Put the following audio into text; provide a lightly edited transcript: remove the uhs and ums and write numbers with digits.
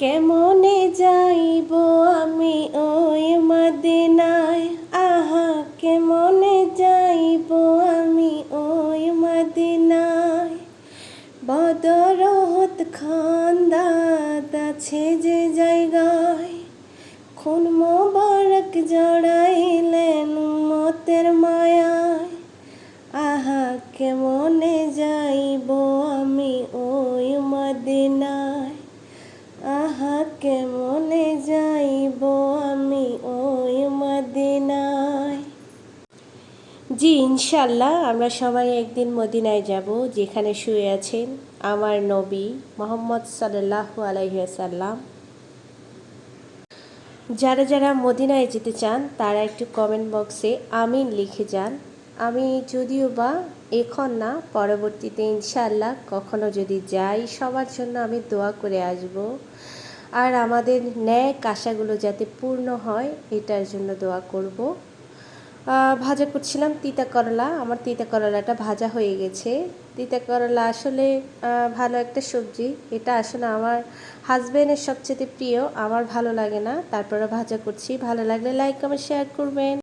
কেমনে যাইব আমি ওই মদিনায়, আহা কেমনে যাইব আমি ওই মদিনায়। বদর উহুদ খান্দাত আছে যে জায়গায়, খুন মোবারক জড়াইলেন উম্মতের মায়ায়। আহা কেমনে যাইব আমি ওই মদিনায়, আহা কেমনে যাইব আমি ওই মদিনায়। জি ইনশাল্লাহ আমরা সবাই একদিন মদিনায় যাব, যেখানে শুয়ে আছেন আমার নবী মুহাম্মদ সাল্লাল্লাহু আলাইহি ওয়াসাল্লাম। যারা যারা মদিনায় যেতে চান তারা একটু কমেন্ট বক্সে আমিন লিখে যান। আমি যদিও বা এখন না, পরবর্তীতে ইনশাআল্লাহ কখনো যদি যাই সবার জন্য আমি দোয়া করে আসব। আর আমাদের ন্যাক আশাগুলো যাতে পূর্ণ হয় এটার জন্য দোয়া করব। ভাজা করছিলাম তিতা করলা, আমার তিতা করলাটা ভাজা হয়ে গেছে। তিতা করলা আসলে ভালো একটা সবজি, এটা আসলে আমার হাজবেন্ডের সবচেয়ে প্রিয়, আমার ভালো লাগে না, তারপরে ভাজা করছি। ভালো লাগলে লাইক কমেন্ট শেয়ার করবেন।